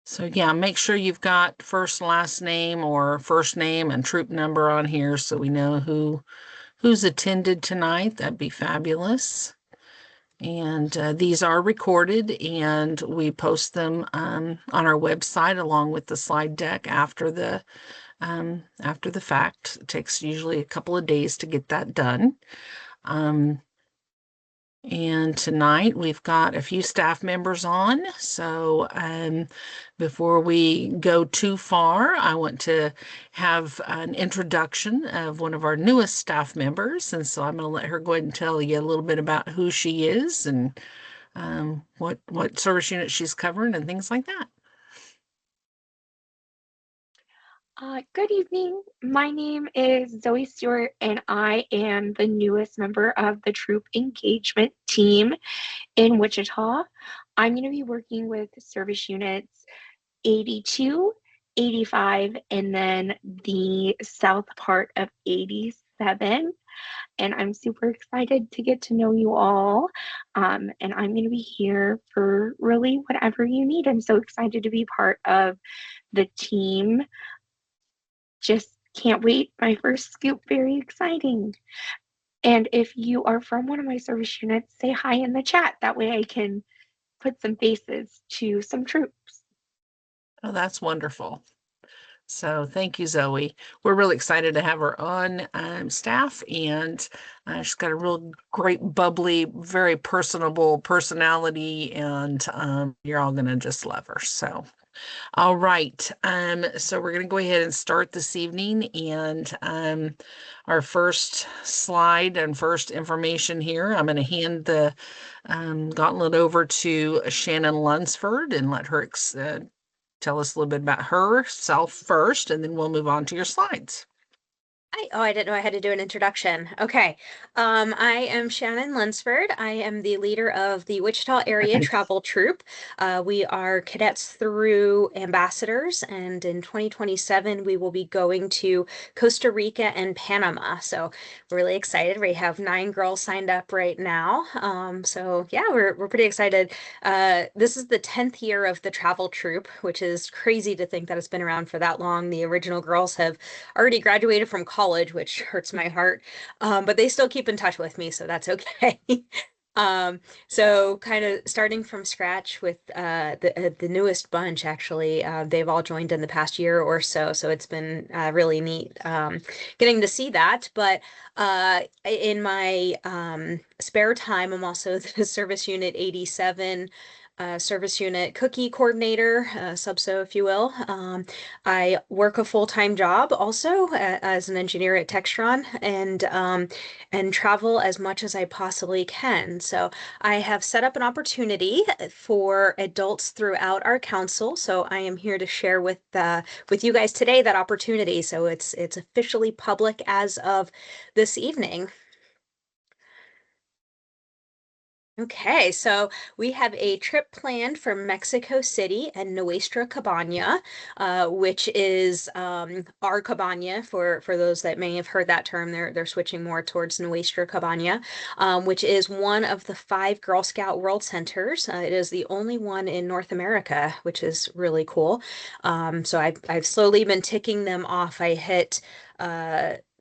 So yeah, make sure you've got first, last name or first name and troop number on here so we know who's attended tonight. That'd be fabulous. And these are recorded and we post them on our website along with the slide deck after the fact. It takes usually a couple of days to get that done. And tonight we've got a few staff members on. So before we go too far, I want to have an introduction of one of our newest staff members. And so I'm going to let her go ahead and tell you a little bit about who she is and what service unit she's covering and things like that. Good evening. My name is Zoe Stewart, and I am the newest member of the troop engagement team in Wichita. I'm going to be working with service units 82, 85, and then the south part of 87. And I'm super excited to get to know you all. And I'm going to be here for really whatever you need. I'm so excited to be part of the team. Just can't wait. My first scoop, very exciting. And if you are from one of my service units, say hi in the chat. That way I can put some faces to some troops. Oh, that's wonderful. So thank you, Zoe. We're really excited to have her on staff, and she's got a real great, bubbly, very personable personality, and you're all going to just love her. So, all right. So we're going to go ahead and start this evening, and our first slide and first information here, I'm going to hand the gauntlet over to Shannon Lunsford and let her tell us a little bit about herself first, and then we'll move on to your slides. I didn't know I had to do an introduction. Okay. I am Shannon Lunsford. I am the leader of the Wichita Area Travel Troop. We are cadets through ambassadors, and in 2027, we will be going to Costa Rica and Panama. So we're really excited. We have 9 girls signed up right now. So yeah, we're pretty excited. This is the 10th year of the travel troop, which is crazy to think that it's been around for that long. The original girls have already graduated from college, which hurts my heart. But they still keep in touch with me, so that's okay. So kind of starting from scratch with the newest bunch, actually, they've all joined in the past year or so. So it's been really neat getting to see that. But in my spare time, I'm also the Service Unit 87 service unit cookie coordinator, subso, if you will. I work a full-time job also as an engineer at Textron and travel as much as I possibly can. So I have set up an opportunity for adults throughout our council. So I am here to share with you guys today that opportunity. So it's officially public as of this evening. Okay, so we have a trip planned for Mexico City and Nuestra Cabana, which is our cabana for those that may have heard that term. They're switching more towards Nuestra Cabana, which is one of the 5 Girl Scout World Centers. It is the only one in North America, which is really cool. So I've slowly been ticking them off. I hit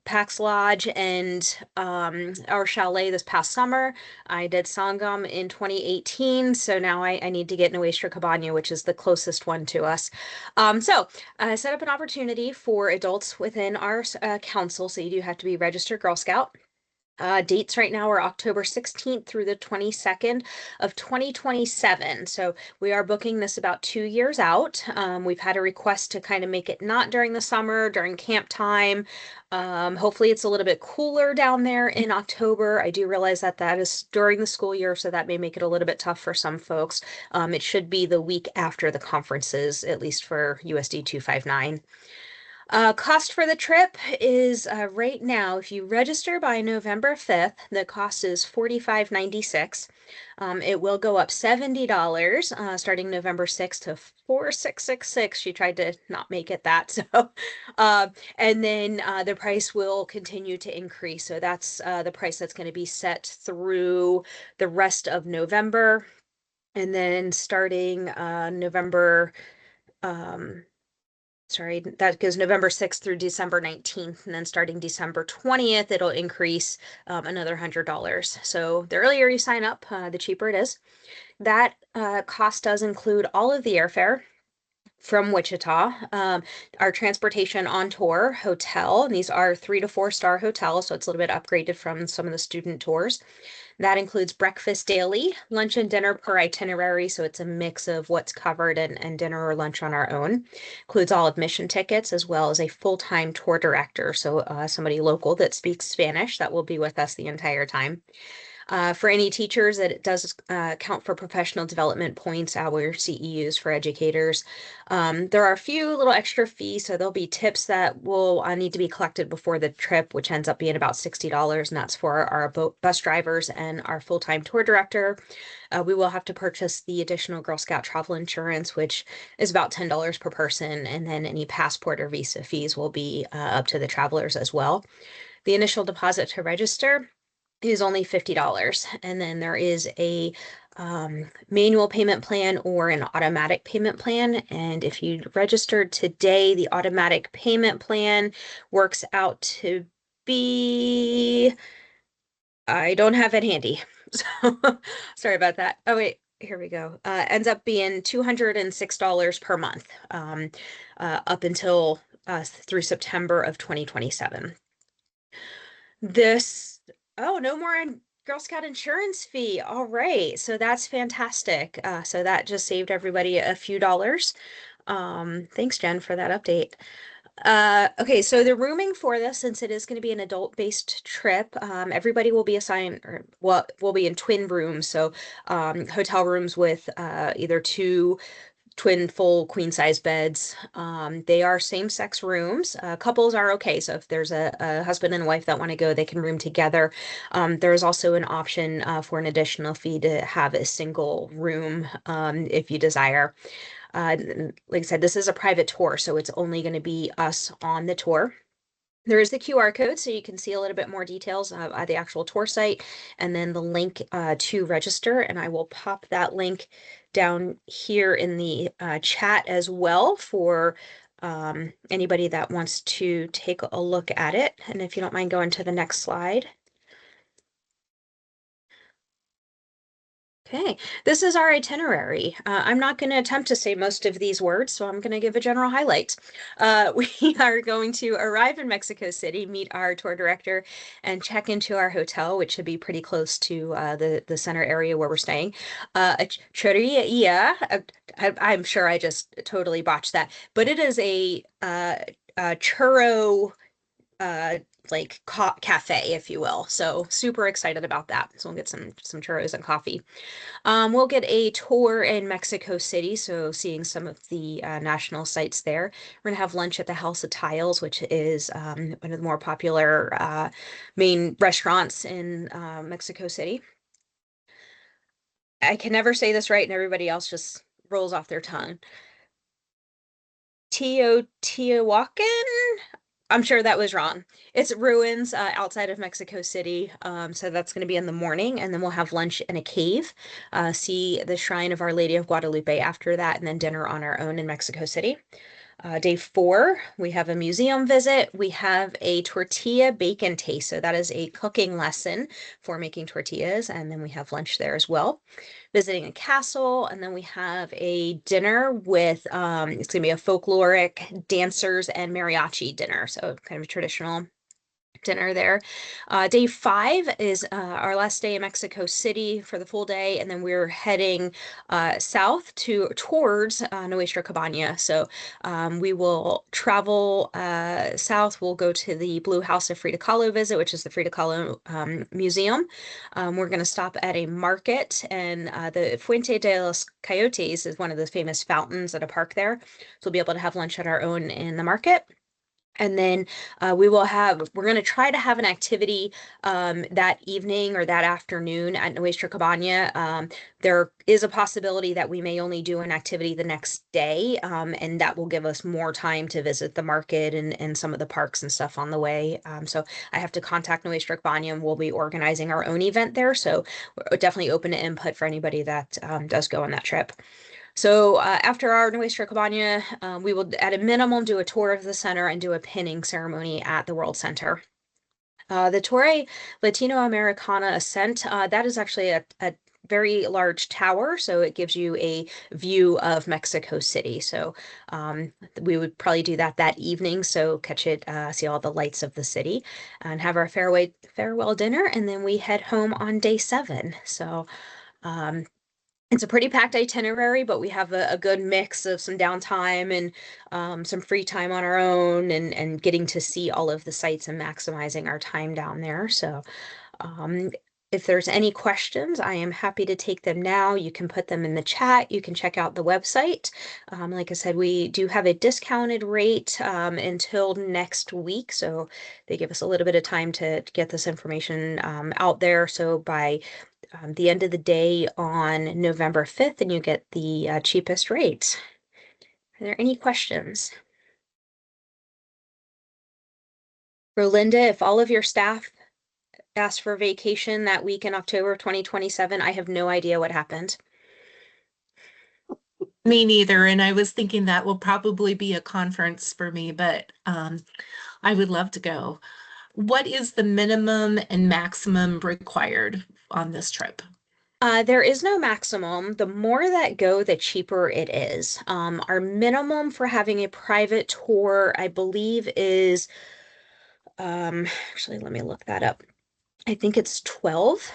Pax Lodge and our chalet this past summer. I did Sangam in 2018, so now I need to get Nuestra Cabana, which is the closest one to us. So I set up an opportunity for adults within our council, so you do have to be registered Girl Scout. Dates right now are October 16th through the 22nd of 2027. So we are booking this about 2 years out. We've had a request to kind of make it not during the summer, during camp time. Hopefully it's a little bit cooler down there in October. I do realize that that is during the school year, so that may make it a little bit tough for some folks. It should be the week after the conferences, at least for USD 259. Cost for the trip is right now, if you register by November 5th, the cost is $45.96. It will go up $70 starting November 6th to 4666. She tried to not make it that. So, and then the price will continue to increase. So that's the price that's going to be set through the rest of November. And then starting November sorry, that goes November 6th through December 19th. And then starting December 20th, it'll increase another $100. So the earlier you sign up, the cheaper it is. That cost does include all of the airfare from Wichita, our transportation on tour, hotel, and these are 3 to 4 star hotels, so it's a little bit upgraded from some of the student tours. That includes breakfast daily, lunch and dinner per itinerary, so it's a mix of what's covered and dinner or lunch on our own. Includes all admission tickets as well as a full-time tour director, so somebody local that speaks Spanish that will be with us the entire time. For any teachers, it does count for professional development points, our CEUs for educators. There are a few little extra fees, so there'll be tips that will need to be collected before the trip, which ends up being about $60, and that's for our bus drivers and our full-time tour director. We will have to purchase the additional Girl Scout travel insurance, which is about $10 per person, and then any passport or visa fees will be up to the travelers as well. The initial deposit to register is only $50. And then there is a manual payment plan or an automatic payment plan. And if you registered today, the automatic payment plan works out to be, I don't have it handy. So sorry about that. Oh, wait. Here we go. Ends up being $206 per month up until through September of 2027. Oh, no more Girl Scout insurance fee. All right. So that's fantastic. So that just saved everybody a few dollars. Thanks, Jen, for that update. Okay, so the rooming for this, since it is going to be an adult-based trip, everybody will be assigned, or well, will be in twin rooms. So hotel rooms with either 2 twin full queen size beds. They are same-sex rooms. Couples are okay. So if there's a husband and wife that want to go, they can room together. There is also an option for an additional fee to have a single room if you desire. Like I said, this is a private tour, so it's only going to be us on the tour. There is the QR code, so you can see a little bit more details at the actual tour site, and then the link to register. And I will pop that link down here in the chat as well for anybody that wants to take a look at it. And if you don't mind going to the next slide. Okay, this is our itinerary. I'm not going to attempt to say most of these words, so I'm going to give a general highlight. We are going to arrive in Mexico City, meet our tour director, and check into our hotel, which should be pretty close to the center area where we're staying. A churreria, I'm sure I just totally botched that, but it is a churro like cafe, if you will. So super excited about that. So we'll get some churros and coffee. We'll get a tour in Mexico City, so seeing some of the national sites there. We're gonna have lunch at the House of Tiles, which is one of the more popular main restaurants in Mexico City. I can never say this right, and everybody else just rolls off their tongue. Teotihuacan? I'm sure that was wrong. It's ruins outside of Mexico City. So that's going to be in the morning, and then we'll have lunch in a cave, see the Shrine of Our Lady of Guadalupe after that, and then dinner on our own in Mexico City. Day 4, we have a museum visit. We have a tortilla bacon taste. So that is a cooking lesson for making tortillas. And then we have lunch there as well. Visiting a castle. And then we have a dinner with, it's going to be a folkloric dancers and mariachi dinner. So kind of a traditional dinner there. Day 5 is our last day in Mexico City for the full day, and then we're heading south towards Nuestra Cabana. So we will travel south. We'll go to the Blue House of Frida Kahlo visit, which is the Frida Kahlo Museum. We're going to stop at a market, and the Fuente de los Coyotes is one of the famous fountains at a park there. So we'll be able to have lunch at our own in the market. And then we're going to try to have an activity that evening or that afternoon at Nuestra Cabana. There is a possibility that we may only do an activity the next day, and that will give us more time to visit the market and some of the parks and stuff on the way. So I have to contact Nuestra Cabana, and we'll be organizing our own event there. So we're definitely open to input for anybody that does go on that trip. So after our Nuestra Cabana, we will at a minimum do a tour of the center and do a pinning ceremony at the World Center. The Torre Latino Americana Ascent, that is actually a very large tower, so it gives you a view of Mexico City. So we would probably do that evening, so catch it, see all the lights of the city, and have our farewell dinner, and then we head home on day 7. So it's a pretty packed itinerary, but we have a good mix of some downtime and some free time on our own, and getting to see all of the sites and maximizing our time down there. So if there's any questions, I am happy to take them now. You can put them in the chat. You can check out the website. Like I said, we do have a discounted rate until next week. So they give us a little bit of time to get this information out there. So by the end of the day on November 5th, and you get the cheapest rates. Are there any questions? Rolinda, if all of your staff asked for vacation that week in October 2027, I have no idea what happened. Me neither. And I was thinking that will probably be a conference for me, but I would love to go. What is the minimum and maximum required on this trip? There is no maximum. The more that go, the cheaper it is. Our minimum for having a private tour, I believe, is actually, let me look that up. I think it's 12.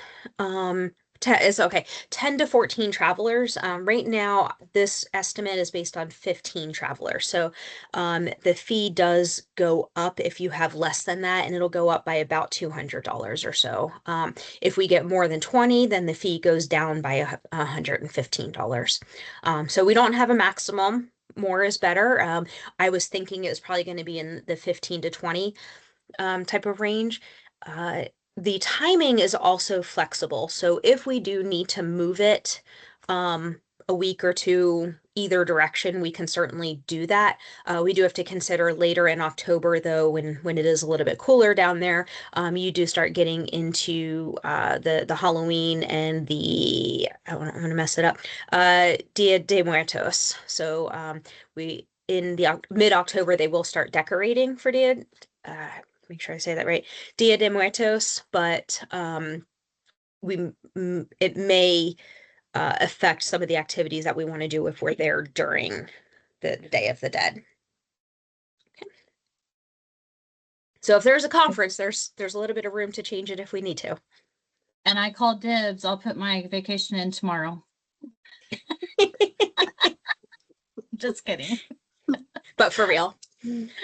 10 to 14 travelers. Right now, this estimate is based on 15 travelers. So the fee does go up if you have less than that, and it'll go up by about $200 or so. If we get more than 20, then the fee goes down by $115. So we don't have a maximum. More is better. I was thinking it was probably going to be in the 15 to 20 type of range. The timing is also flexible. So if we do need to move it a week or two either direction, we can certainly do that. We do have to consider later in October, though, when it is a little bit cooler down there, you do start getting into the Halloween and I'm going to mess it up, Dia de Muertos. So we in the mid-October, they will start decorating for make sure I say that right, Dia de Muertos, but it may affect some of the activities that we want to do if we're there during the Day of the Dead. Okay. So if there's a conference, there's a little bit of room to change it if we need to. And I called dibs. I'll put my vacation in tomorrow. Just kidding. But for real.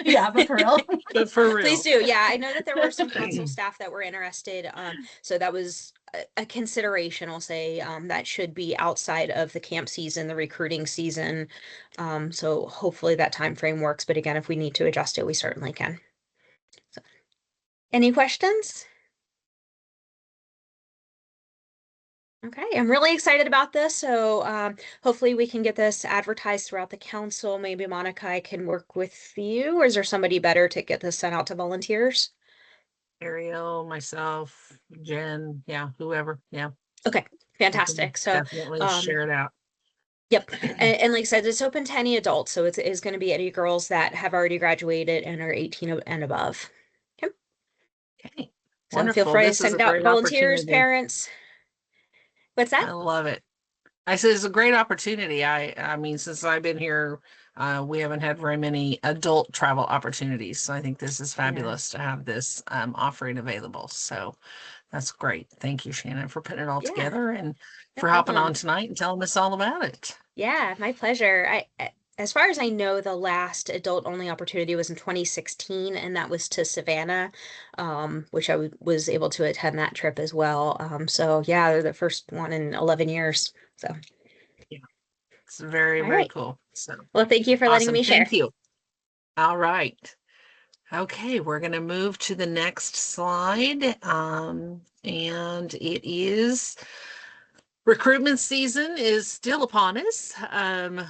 Yeah, but for real. But for real. Please do. Yeah, I know that there were some council staff that were interested. So that was a consideration, I'll say, that should be outside of the camp season, the recruiting season. So hopefully that time frame works. But again, if we need to adjust it, we certainly can. So, any questions? Okay, I'm really excited about this. So hopefully we can get this advertised throughout the council. Maybe Monica, I can work with you, or is there somebody better to get this sent out to volunteers? Ariel, myself, Jen, yeah, whoever, yeah. Okay, fantastic. So definitely share it out. Yep, and like I said, it's open to any adults, so it's going to be any girls that have already graduated and are 18 and above. Okay, so Wonderful. feel free to This is a send out great volunteers, opportunity. parents. What's I that? love it. I said it's a great opportunity. I mean, since I've been here, we haven't had very many adult travel opportunities. So I think this is fabulous to have this offering available. So that's great. Thank you, Shannon, for putting it all Yeah, together and no for hopping problem. on tonight and telling us all about it. Yeah, my pleasure. As far as I know, the last adult only opportunity was in 2016, and that was to Savannah, which I was able to attend that trip as well. So yeah, they're the first one in 11 years. So It's very, all very right. cool. So Well, thank you for letting awesome. me share. Thank you. All right. Okay, we're going to move to the next slide. And it is Recruitment season is still upon us.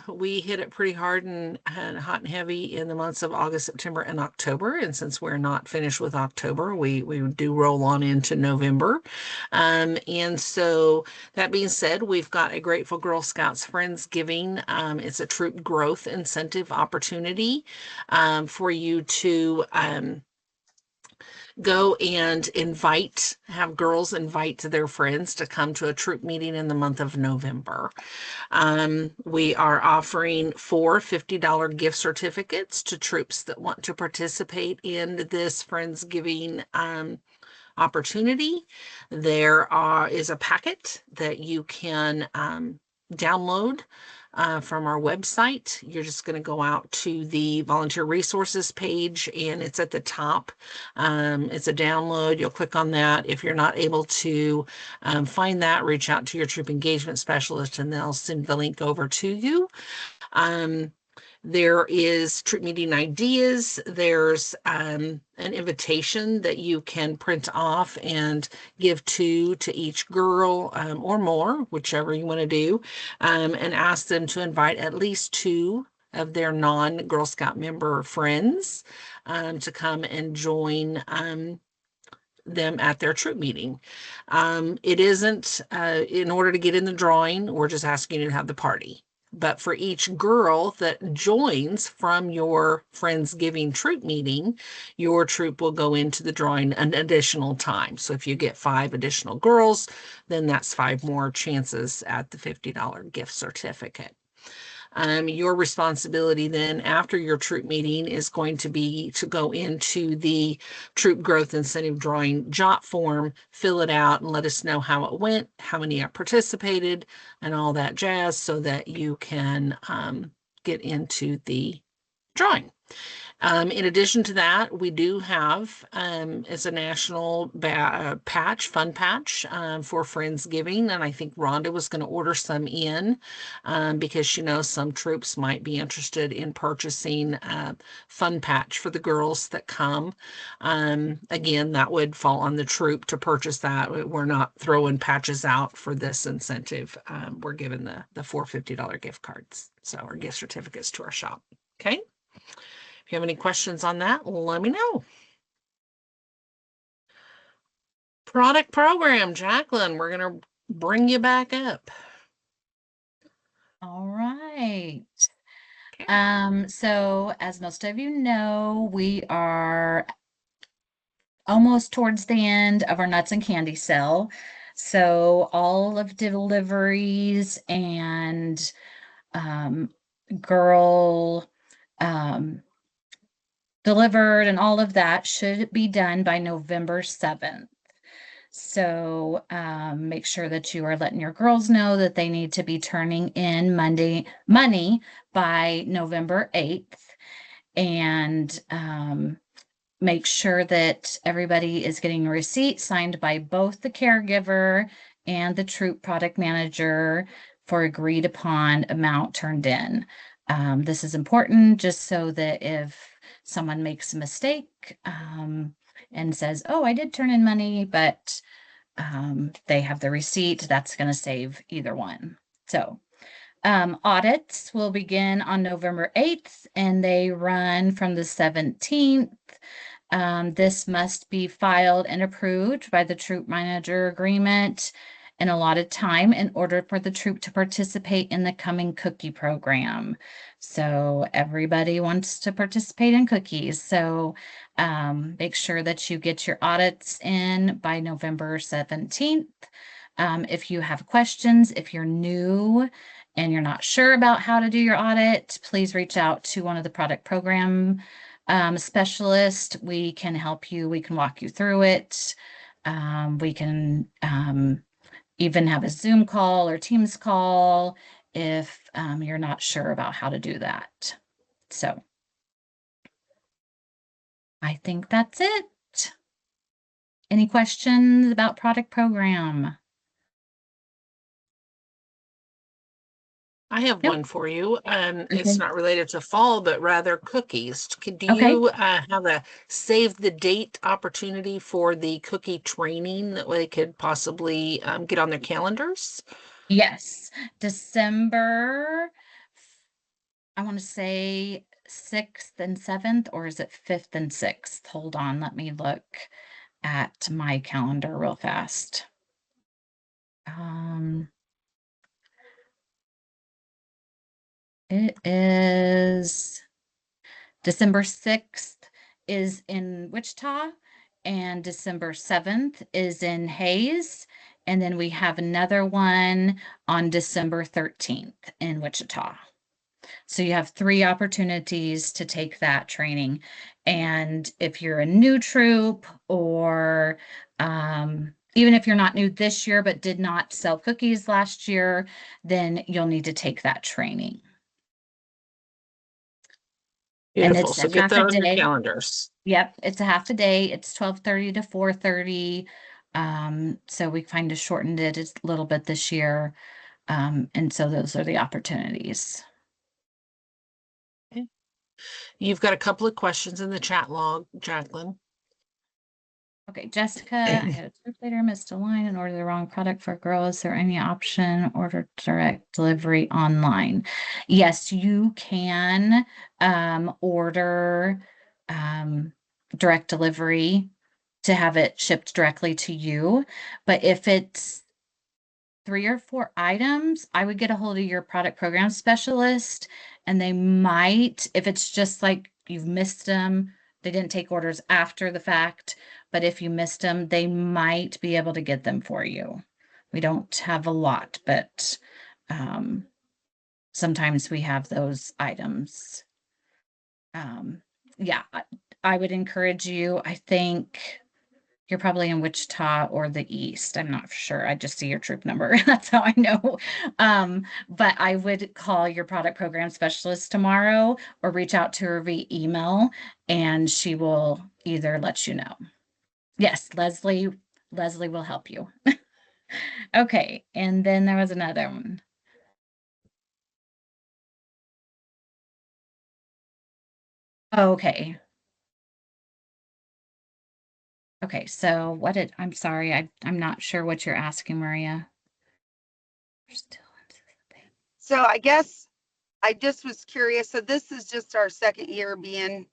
We hit it pretty hard and hot and heavy in the months of August, September, and October. And since we're not finished with October, we do roll on into November. And so that being said, we've got a Grateful Girl Scouts Friendsgiving. It's a troop growth incentive opportunity for you to go and have girls invite their friends to come to a troop meeting in the month of November. We are offering 4 $50 gift certificates to troops that want to participate in this Friendsgiving opportunity. There is a packet that you can download from our website. You're just going to go out to the volunteer resources page and it's at the top. It's a download. You'll click on that. If you're not able to find that, reach out to your troop engagement specialist and they'll send the link over to you. There is troop meeting ideas. There's an invitation that you can print off and give to each girl or more, whichever you want to do, and ask them to invite at least 2 of their non-Girl Scout member friends to come and join them at their troop meeting. It isn't, in order to get in the drawing, we're just asking you to have the party. But for each girl that joins from your Friendsgiving troop meeting, your troop will go into the drawing an additional time. So if you get 5 additional girls, then that's 5 more chances at the $50 gift certificate. Your responsibility then after your troop meeting is going to be to go into the troop growth incentive drawing jot form, fill it out and let us know how it went, how many have participated and all that jazz so that you can get into the drawing. In addition to that, we do have, it's a national fun patch for Friendsgiving. And I think Rhonda was going to order some in because she knows some troops might be interested in purchasing a fun patch for the girls that come. Again, that would fall on the troop to purchase that. We're not throwing patches out for this incentive. We're giving the $450 gift cards, or gift certificates to our shop. Okay. If you have any questions on that, let me know. Product program, Jacqueline, we're going to bring you back up. All right. Okay. So as most of you know, we are almost towards the end of our nuts and candy sale. So all of deliveries and girl delivered and all of that should be done by November 7th. So make sure that you are letting your girls know that they need to be turning in money by November 8th. And make sure that everybody is getting a receipt signed by both the caregiver and the troop product manager for agreed upon amount turned in. This is important just so that if someone makes a mistake and says, oh, I did turn in money, but they have the receipt, that's going to save either one. So audits will begin on November 8th and they run from the 17th. This must be filed and approved by the troop manager agreement in allotted time in order for the troop to participate in the coming cookie program. So everybody wants to participate in cookies. So make sure that you get your audits in by November 17th. If you have questions, if you're new and you're not sure about how to do your audit, please reach out to one of the product program specialists. We can help you. We can walk you through it. We can even have a Zoom call or Teams call if you're not sure about how to do that. So I think that's it. Any questions about product program? I have Nope. one for you. Okay. It's not related to fall, but rather cookies. Do Okay. you have a save the date opportunity for the cookie training that they could possibly get on their calendars? Yes, December, I want to say 6th and 7th, or is it 5th and 6th? Hold on, let me look at my calendar real fast. It is December 6th is in Wichita, and December 7th is in Hayes. And then we have another one on December 13th in Wichita. So you have 3 opportunities to take that training. And if you're a new troop, or even if you're not new this year but did not sell cookies last year, then you'll need to take that training. And Beautiful. it's So a get half that a on your day. calendars. Yep, it's a half a day. It's 12:30 to 4:30. So we kind of shortened it a little bit this year. And so those are the opportunities. You've got a couple of questions in the chat log, Jacqueline. Okay, Jessica, I had a troop leader missed a line and ordered the wrong product for a girl. Is there any option order direct delivery online? Yes, you can order direct delivery to have it shipped directly to you. But if it's 3 or 4 items, I would get a hold of your product program specialist, and they might, if it's just like you've missed them, they didn't take orders after the fact, but if you missed them, they might be able to get them for you. We don't have a lot, but sometimes we have those items. Yeah, I would encourage you. I think you're probably in Wichita or the East. I'm not sure. I just see your troop number. That's how I know. But I would call your product program specialist tomorrow or reach out to her via email, and she will either let you know. Yes, Leslie will help you. Okay, and then there was another one. Okay. Okay, so I'm sorry, I'm not sure what you're asking, Maria. So I guess I just was curious. So this is just our second year being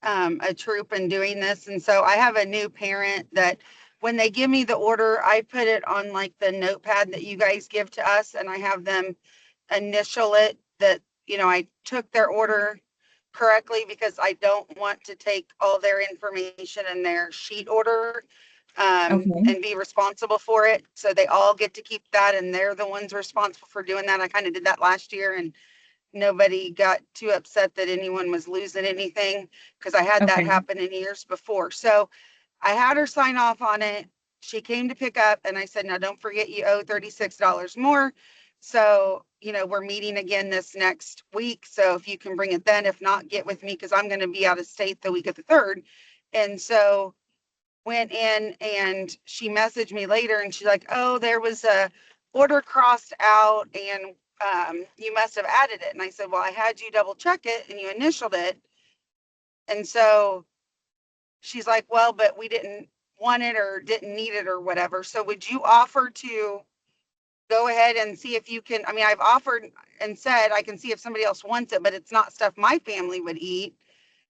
a troop and doing this. And so I have a new parent that when they give me the order, I put it on like the notepad that you guys give to us, and I have them initial it that, I took their order correctly, because I don't want to take all their information in their sheet order Okay. and be responsible for it. So they all get to keep that, and they're the ones responsible for doing that. I kind of did that last year, and nobody got too upset that anyone was losing anything, because I had that Okay. happen in years before. So I had her sign off on it. She came to pick up, and I said, now don't forget you owe $36 more. So, we're meeting again this next week. So if you can bring it then, if not, get with me, because I'm going to be out of state the week of the 3rd. And so went in, and she messaged me later, and she's like, oh, there was a order crossed out, and you must have added it. And I said, well, I had you double check it and you initialed it. And so she's like, well, but we didn't want it or didn't need it or whatever. So would you offer to go ahead and see if you can? I mean, I've offered and said I can see if somebody else wants it, but it's not stuff my family would eat.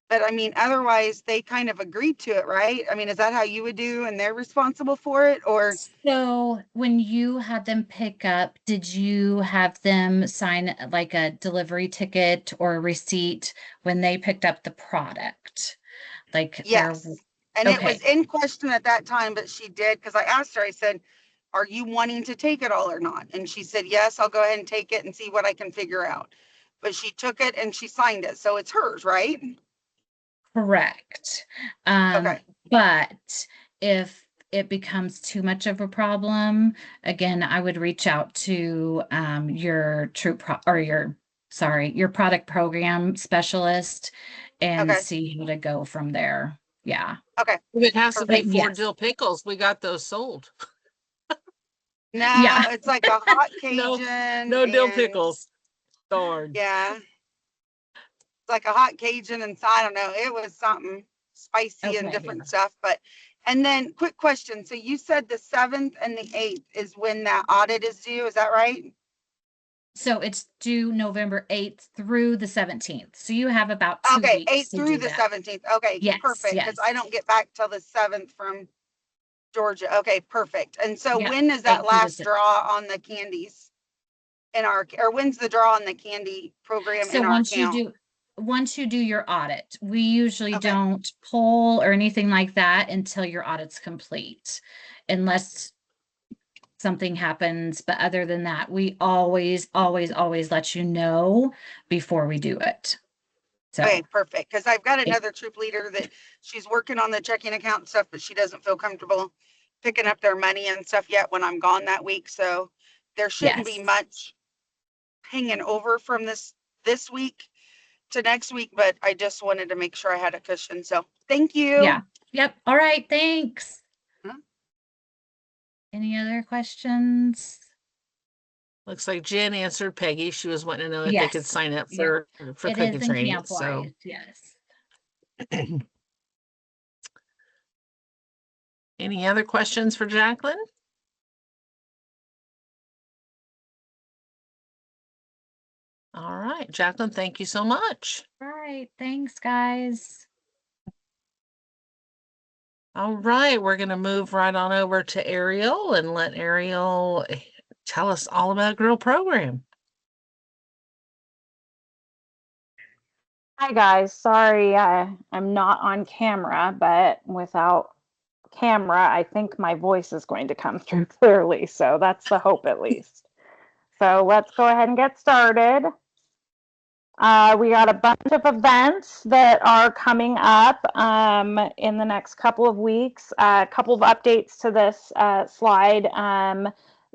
But I mean, otherwise they kind of agreed to it, right? I mean, is that how you would do, and they're responsible for it? Or So when you had them pick up, did you have them sign like a delivery ticket or a receipt when they picked up the product? Like yes. And it was okay. in question at that time, but she did, because I asked her, I said, are you wanting to take it all or not? And she said, yes, I'll go ahead and take it and see what I can figure out. But she took it and she signed it. So it's hers, right? Correct. Okay. But if it becomes too much of a problem, again, I would reach out to your your product program specialist and Okay. see how to go from there. Yeah. Okay. If it has to be But 4 yes. dill pickles, we got those sold. No, Yeah. it's like a hot No, Cajun. no dill and- pickles. Darn. Yeah. It's like a hot Cajun, and I don't know, it was something spicy Okay. and different stuff, but And then quick question. So you said the 7th and the 8th is when that audit is due. Is that right? So it's due November 8th through the 17th. So you have about 2 Okay, weeks 8th to through do the that. 17th. Okay, Yes, perfect. Because I yes. don't get back till the 7th from Georgia. Okay, perfect. And so Yeah, when is 8th that through the last 17th. draw on the candies in our, or when's the draw on the candy program So in our account? once you do your audit, we usually Okay. don't pull or anything like that until your audit's complete, unless something happens. But other than that, we always let you know before we do it. So Okay, perfect. Because I've got it- another troop leader that she's working on the checking account and stuff, but she doesn't feel comfortable picking up their money and stuff yet when I'm gone that week. So there shouldn't be yes. much hanging over from this week to next week, but I just wanted to make sure I had a cushion. So thank you. Yeah. Yep. All right. Thanks. Huh? Any other questions? Looks like Jen answered Peggy. She was wanting to know if they could Yes. sign up Yep. for It cooking is in training. Camp So Wise. Yes. any other questions for Jacqueline? All right, Jacqueline, thank you so much. All right. Thanks, guys. All right, we're going to move right on over to Ariel and let Ariel tell us all about Grill Program. Hi guys, sorry I'm not on camera, but without camera, I think my voice is going to come through clearly. So that's the hope at least. So let's go ahead and get started. We got a bunch of events that are coming up in the next couple of weeks. A couple of updates to this slide.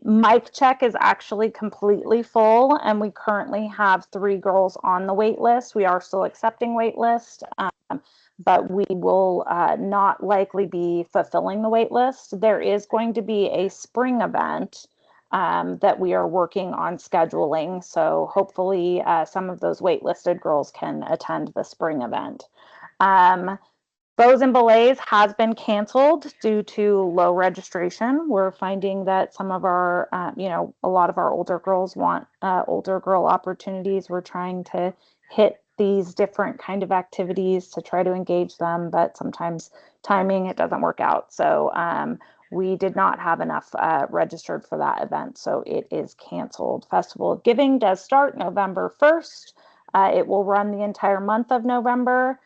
Mic check is actually completely full, and we currently have 3 girls on the wait list. We are still accepting wait list, but we will not likely be fulfilling the wait list. There is going to be a spring event that we are working on scheduling. So hopefully some of those waitlisted girls can attend the spring event. Bows and Ballets has been canceled due to low registration. We're finding that some of our, a lot of our older girls want older girl opportunities. We're trying to hit these different kind of activities to try to engage them, but sometimes timing, it doesn't work out. So we did not have enough registered for that event, so it is canceled. Festival of Giving does start November 1st. It will run the entire month of November.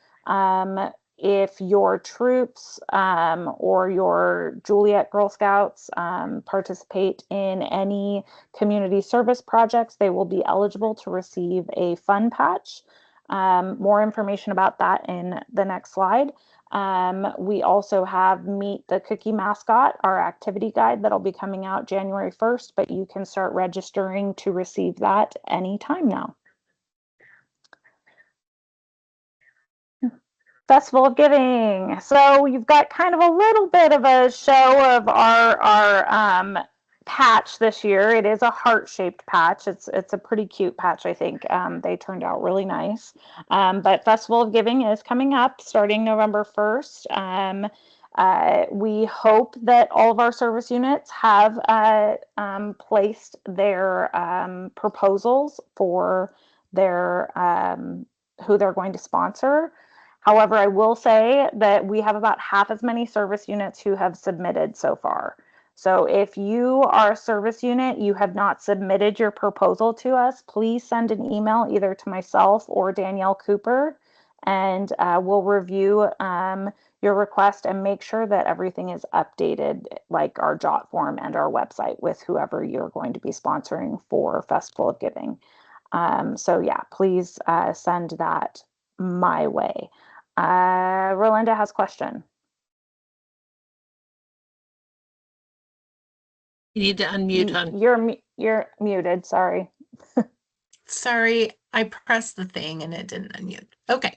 If your troops or your Juliet Girl Scouts participate in any community service projects, they will be eligible to receive a fun patch. More information about that in the next slide. We also have Meet the Cookie Mascot, our activity guide that'll be coming out January 1st, but you can start registering to receive that anytime now. Festival of Giving. So you've got kind of a little bit of a show of our patch this year. It is a heart-shaped patch. It's a pretty cute patch, I think. They turned out really nice. But Festival of Giving is coming up starting November 1st. We hope that all of our service units have placed their proposals for their who they're going to sponsor. However, I will say that we have about half as many service units who have submitted so far. So if you are a service unit, you have not submitted your proposal to us, please send an email either to myself or Danielle Cooper, and we'll review your request and make sure that everything is updated, like our jot form and our website, with whoever you're going to be sponsoring for Festival of Giving. So yeah, please send that my way. Rolinda has a question. You need to unmute, hon. You're muted, sorry. Sorry, I pressed the thing and it didn't unmute. Okay.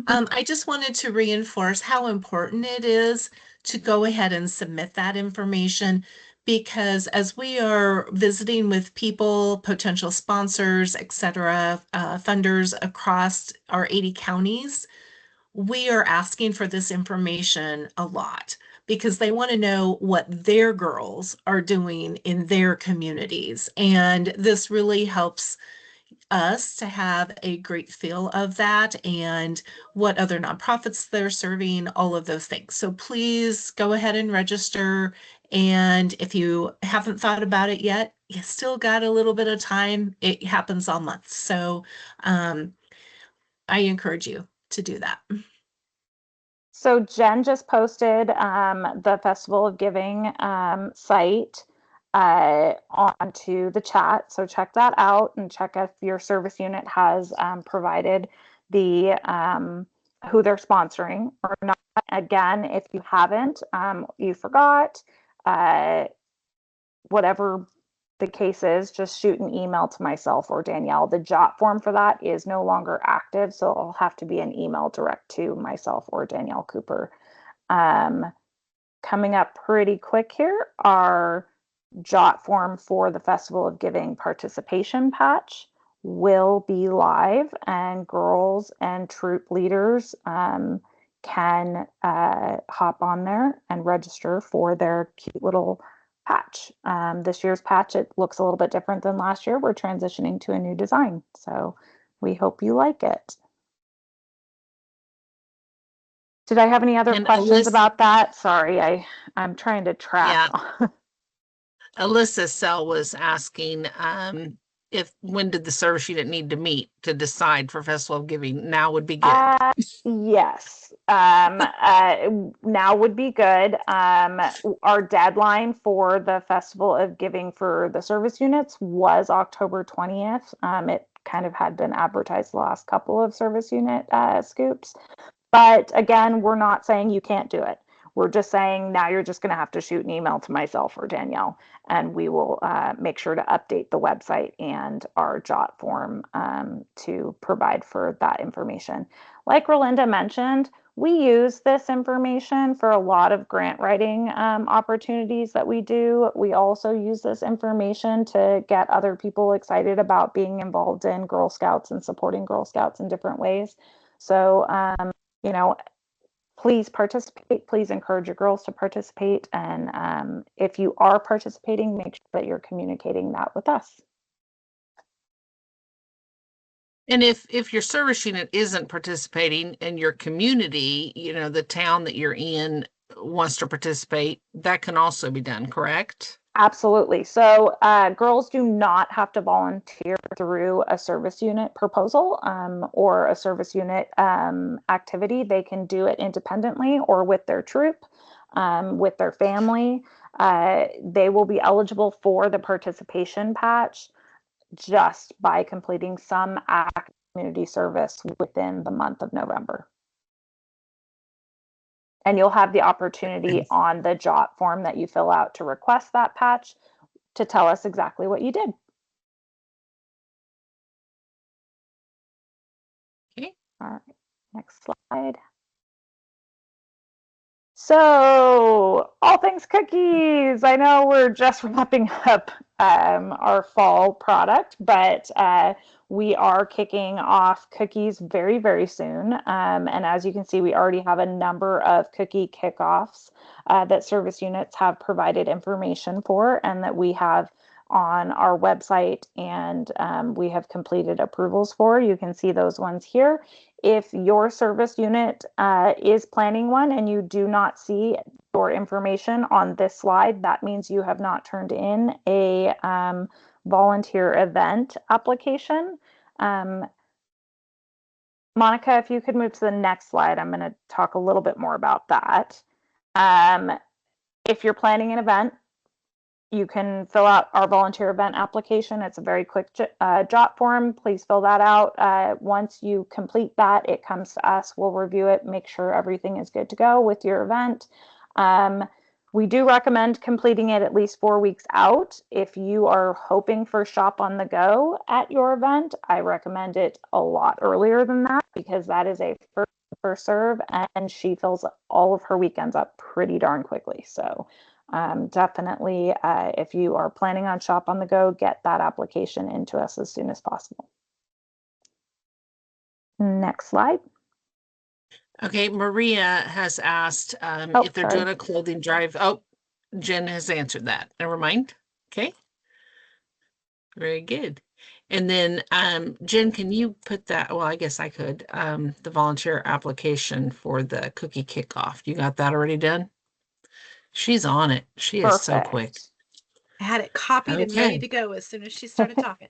I just wanted to reinforce how important it is to go ahead and submit that information, because as we are visiting with people, potential sponsors, etc., funders across our 80 counties, we are asking for this information a lot. because they want to know what their girls are doing in their communities. And this really helps us to have a great feel of that and what other nonprofits they're serving, all of those things. So please go ahead and register. And if you haven't thought about it yet, you still got a little bit of time. It happens all month. So I encourage you to do that. So Jen just posted the Festival of Giving site onto the chat. So check that out and check if your service unit has provided the who they're sponsoring or not. Again, if you haven't, you forgot, whatever the case is, just shoot an email to myself or Danielle. The JOT form for that is no longer active, so it'll have to be an email direct to myself or Danielle Cooper. Coming up pretty quick here, our JOT form for the Festival of Giving participation patch will be live, and girls and troop leaders can hop on there and register for their cute little patch. This year's patch, it looks a little bit different than last year. We're transitioning to a new design, so we hope you like it. Did I have any other And questions about that? Sorry, I'm trying to track. Yeah. Alyssa Sell was asking when did the service unit need to meet to decide for Festival of Giving? Now would be good. Yes. Now would be good. Our deadline for the Festival of Giving for the service units was October 20th. It kind of had been advertised the last couple of service unit scoops. But again, we're not saying you can't do it. We're just saying now you're just going to have to shoot an email to myself or Danielle, and we will make sure to update the website and our JOT form to provide for that information. Like Rolinda mentioned, we use this information for a lot of grant writing opportunities that we do. We also use this information to get other people excited about being involved in Girl Scouts and supporting Girl Scouts in different ways. So, you know, please participate. Please encourage your girls to participate. And if you are participating, make sure that you're communicating that with us. And if your service unit isn't participating and your community, the town that you're in wants to participate, that can also be done, correct? Absolutely. So girls do not have to volunteer through a service unit proposal or a service unit activity. They can do it independently or with their troop, with their family. They will be eligible for the participation patch just by completing some active community service within the month of November. And you'll have the opportunity on the JOT form that you fill out to request that patch to tell us exactly what you did. Okay. All right, next slide. So, all things cookies. I know we're just wrapping up our fall product, but we are kicking off cookies very, very soon. And as you can see, we already have a number of cookie kickoffs that service units have provided information for and that we have on our website and we have completed approvals for. You can see those ones here. If your service unit is planning one and you do not see your information on this slide, that means you have not turned in a volunteer event application. Monica, if you could move to the next slide, I'm going to talk a little bit more about that. If you're planning an event, you can fill out our volunteer event application. It's a very quick JOT form. Please fill that out. Once you complete that, it comes to us. We'll review it, make sure everything is good to go with your event. We do recommend completing it at least 4 weeks out. If you are hoping for shop on the go at your event, I recommend it a lot earlier than that because that is a first serve and she fills all of her weekends up pretty darn quickly. So definitely, if you are planning on shop on the go, get that application into us as soon as possible. Next slide. Okay, Maria has asked Oh, if they're sorry. doing a clothing drive. Oh, Jen has answered that. Never mind. Okay. Very good. And then Jen, can you put that, well, I guess I could, the volunteer application for the cookie kickoff. You got that already done? She's on it. She is so quick. Perfect. I had it copied and ready Okay. to go as soon as she started talking.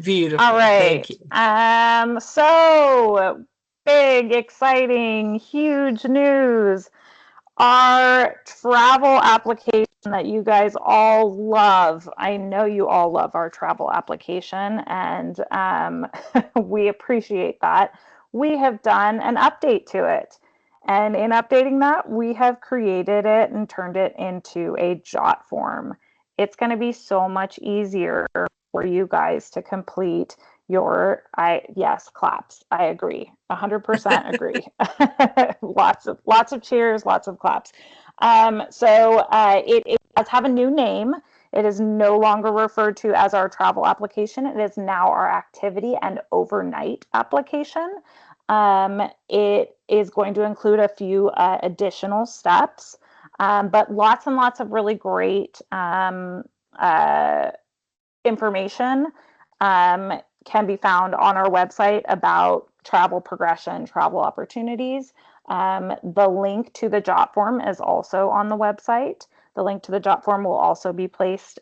Beautiful. All right. Thank you. So big, exciting, huge news. Our travel application that you guys all love. I know you all love our travel application, and we appreciate that. We have done an update to it. And in updating that, we have created it and turned it into a JOT form. It's going to be so much easier for you guys to complete your yes, claps. I agree. 100% agree. lots of cheers, lots of claps. It does have a new name. It is no longer referred to as our travel application. It is now our activity and overnight application. It is going to include a few additional steps, but lots and lots of really great information can be found on our website about travel progression, travel opportunities. The link to the JOT form is also on the website. The link to the JOT form will also be placed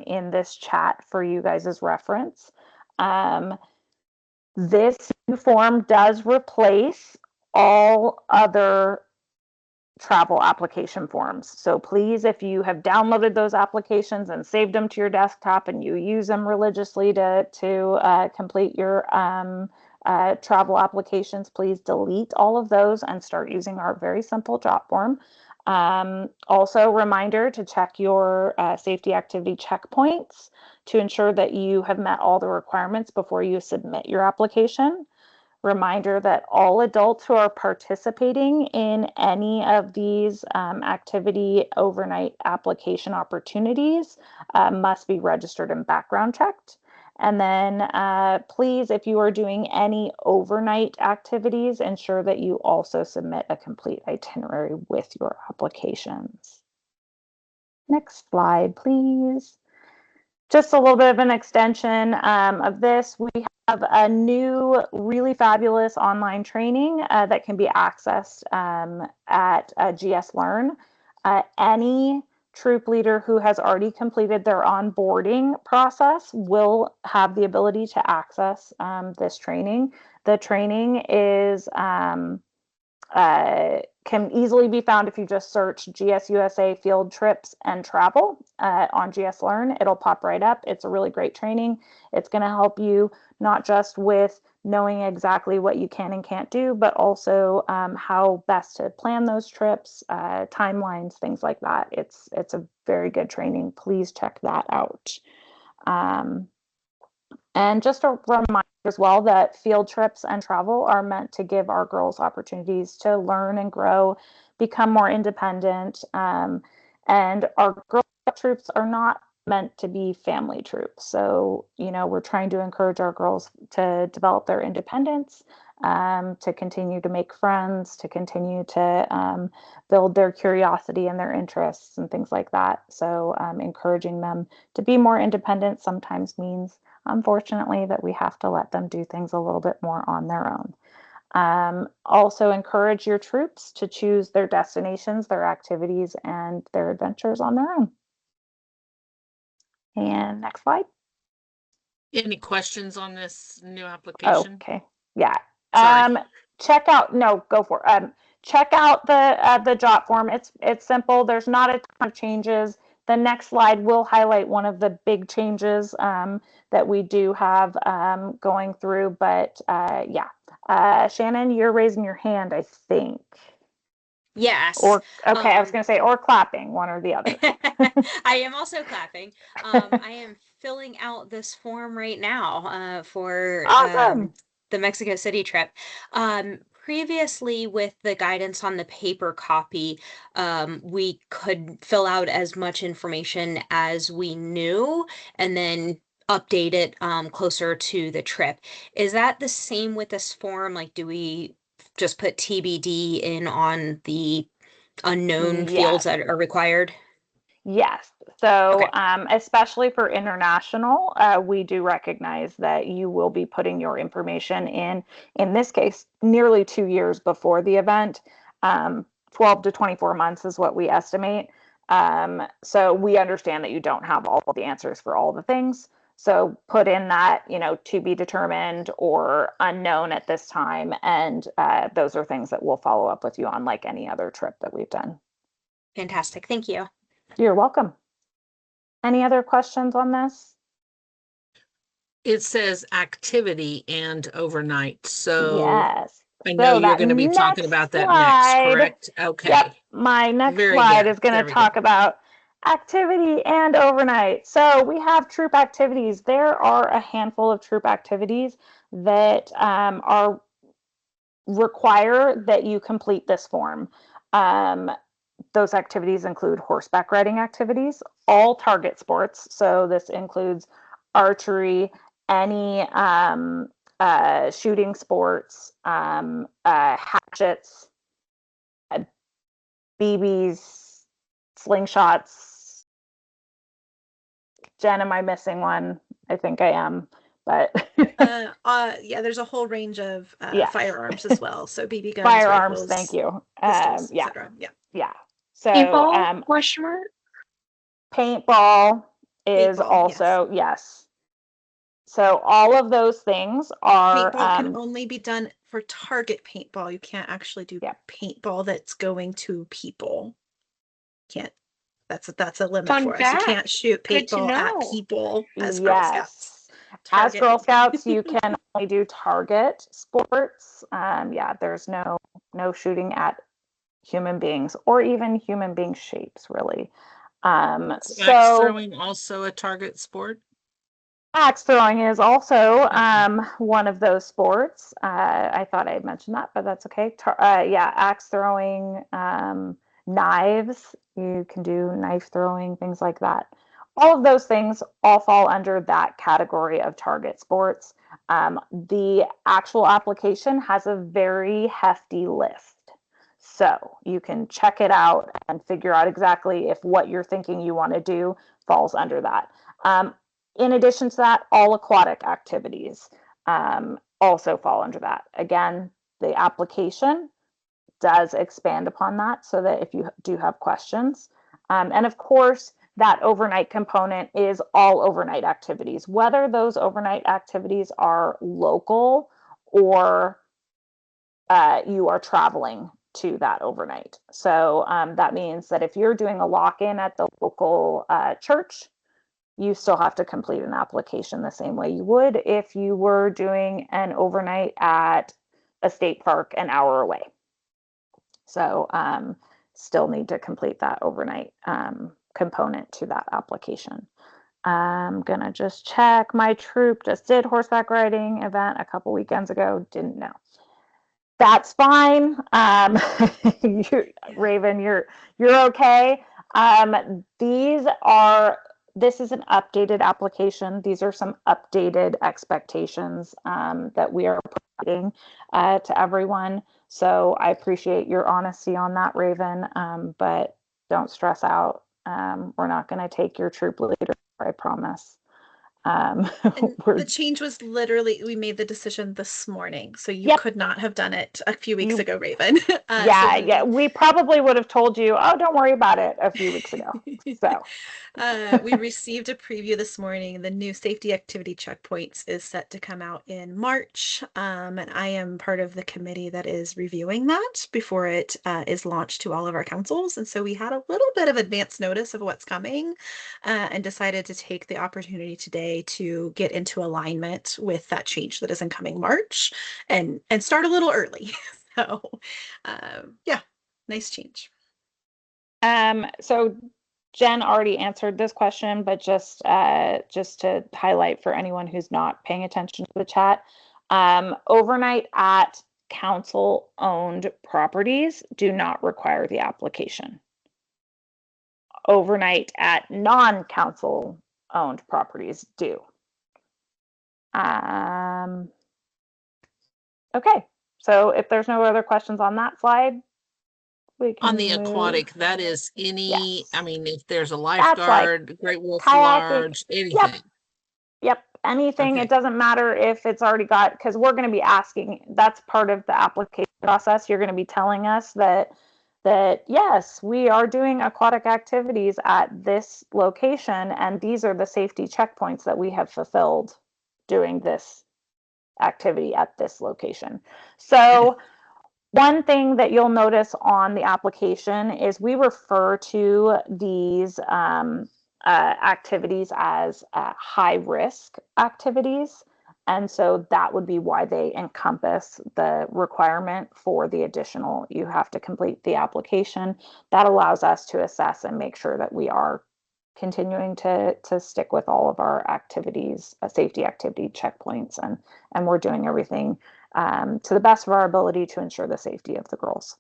in this chat for you guys' reference. This new form does replace all other travel application forms. So please, if you have downloaded those applications and saved them to your desktop and you use them religiously to complete your travel applications, please delete all of those and start using our very simple JOT form. Also, reminder to check your safety activity checkpoints to ensure that you have met all the requirements before you submit your application. Reminder that all adults who are participating in any of these activity overnight application opportunities must be registered and background checked. And then please, if you are doing any overnight activities, ensure that you also submit a complete itinerary with your applications. Next slide, please. Just a little bit of an extension of this. We have a new, really fabulous online training that can be accessed at GS Learn. Any troop leader who has already completed their onboarding process will have the ability to access this training. The training is can easily be found if you just search GSUSA field trips and travel on GS Learn. It'll pop right up. It's a really great training. It's going to help you not just with knowing exactly what you can and can't do, but also how best to plan those trips, timelines, things like that. It's a very good training. Please check that out. And just a reminder as well that field trips and travel are meant to give our girls opportunities to learn and grow, become more independent. And our girl troops are not meant to be family troops. So, you know, we're trying to encourage our girls to develop their independence, to continue to make friends, to continue to build their curiosity and their interests and things like that. So encouraging them to be more independent sometimes means, unfortunately, that we have to let them do things a little bit more on their own. Also encourage your troops to choose their destinations, their activities, and their adventures on their own. And next slide. Any questions on this new application? Okay. Yeah. Sorry. Check out. No, go for it. Check out the JOT form. It's simple. There's not a ton of changes. The next slide will highlight one of the big changes that we do have going through. But yeah, Shannon, you're raising your hand, I think. Yes. Or okay, I was going to say or clapping, one or the other. I am also clapping. I am filling out this form right now for Awesome. the Mexico City trip. Previously, with the guidance on the paper copy, we could fill out as much information as we knew and then update it closer to the trip. Is that the same with this form? Like, do we just put TBD in on the unknown fields that are required? Yes. So, Okay. especially for international, we do recognize that you will be putting your information in this case, nearly 2 years before the event. 12 to 24 months is what we estimate. So we understand that you don't have all the answers for all the things. So put in that, to be determined or unknown at this time. And those are things that we'll follow up with you on, like any other trip that we've done. Fantastic. Thank you. You're welcome. Any other questions on this? It says activity and overnight. So Yes. I know So you're that going to be talking next about that next, slide, correct? Okay. Yep, my next Very slide good. is going There to we talk go. about activity and overnight. So we have troop activities. There are a handful of troop activities that are require that you complete this form. Those activities include horseback riding activities, all target sports. So this includes archery, any shooting sports, hatchets, BBs, slingshots. Jen, am I missing one? I think I am, but Yeah, there's a whole range of Yes. firearms as well. So BB guns, firearms. rifles, Thank you. pistols, Yeah, etc. Yeah. yeah. So Paintball? Question mark? paintball is Paintball, also yes. So all of those things are Paintball can only be done for target paintball. You can't actually do Yep. paintball that's going to people. Can't. That's a limit Fun for us. You fact. can't shoot Good to paintball at know. people as Girl Scouts. As Target Girl only. Scouts, you can only do target sports. Yeah, there's no shooting at human beings or even human being shapes, really. Is axe throwing also a target sport? Axe throwing is also one of those sports. I thought I had mentioned that, but that's okay. Yeah, axe throwing, knives. You can do knife throwing, things like that. All of those things all fall under that category of target sports. The actual application has a very hefty list. So you can check it out and figure out exactly if what you're thinking you want to do falls under that. In addition to that, all aquatic activities also fall under that. Again, the application does expand upon that so that if you do have questions. And of course, that overnight component is all overnight activities, whether those overnight activities are local or you are traveling to that overnight. So that means that if you're doing a lock-in at the local church, you still have to complete an application the same way you would if you were doing an overnight at a state park an hour away. So still need to complete that overnight component to that application. I'm gonna just check. My troop just did horseback riding event a couple weekends ago. Didn't know. That's fine. Raven, you're okay. This is an updated application. These are some updated expectations that we are providing to everyone. So I appreciate your honesty on that, Raven, but don't stress out. We're not going to take your troop leader, I promise. And the change was literally, we made the decision this morning. So you Yep. could not have done it a few weeks ago, Raven. Yeah, we probably would have told you, oh, don't worry about it a few weeks ago. So we received a preview this morning. The new safety activity checkpoints is set to come out in March. And I am part of the committee that is reviewing that before it is launched to all of our councils. And so we had a little bit of advance notice of what's coming and decided to take the opportunity today to get into alignment with that change that is in coming March and start a little early. So yeah, nice change. So Jen already answered this question, but just to highlight for anyone who's not paying attention to the chat, overnight at council-owned properties do not require the application. Overnight at non-council-owned properties do. Okay, So if there's no other questions on that slide, we can On the move. aquatic, that is any, Yes. I mean, if there's a That's like lifeguard, Great Wolf kayaking. Lodge, anything. Yep. Anything. Okay. It doesn't matter if it's already got, because we're going to be asking, that's part of the application process. You're going to be telling us that yes, we are doing aquatic activities at this location, and these are the safety checkpoints that we have fulfilled doing this activity at this location. So one thing that you'll notice on the application is we refer to these activities as high risk activities. And so that would be why they encompass the requirement for the additional, you have to complete the application. That allows us to assess and make sure that we are continuing to stick with all of our activities, safety activity checkpoints, and we're doing everything to the best of our ability to ensure the safety of the girls.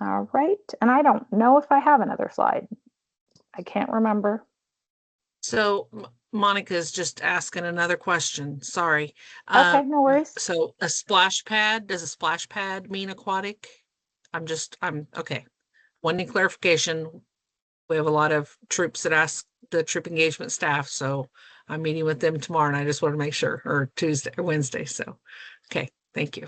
All right, and I don't know if I have another slide. I can't remember. So Monica's just asking another question. Sorry. Okay, no worries. So a splash pad, does a splash pad mean aquatic? I'm okay. Wanting clarification. We have a lot of troops that ask the troop engagement staff, so I'm meeting with them tomorrow, and I just want to make sure, or Tuesday or Wednesday. So, okay, thank you.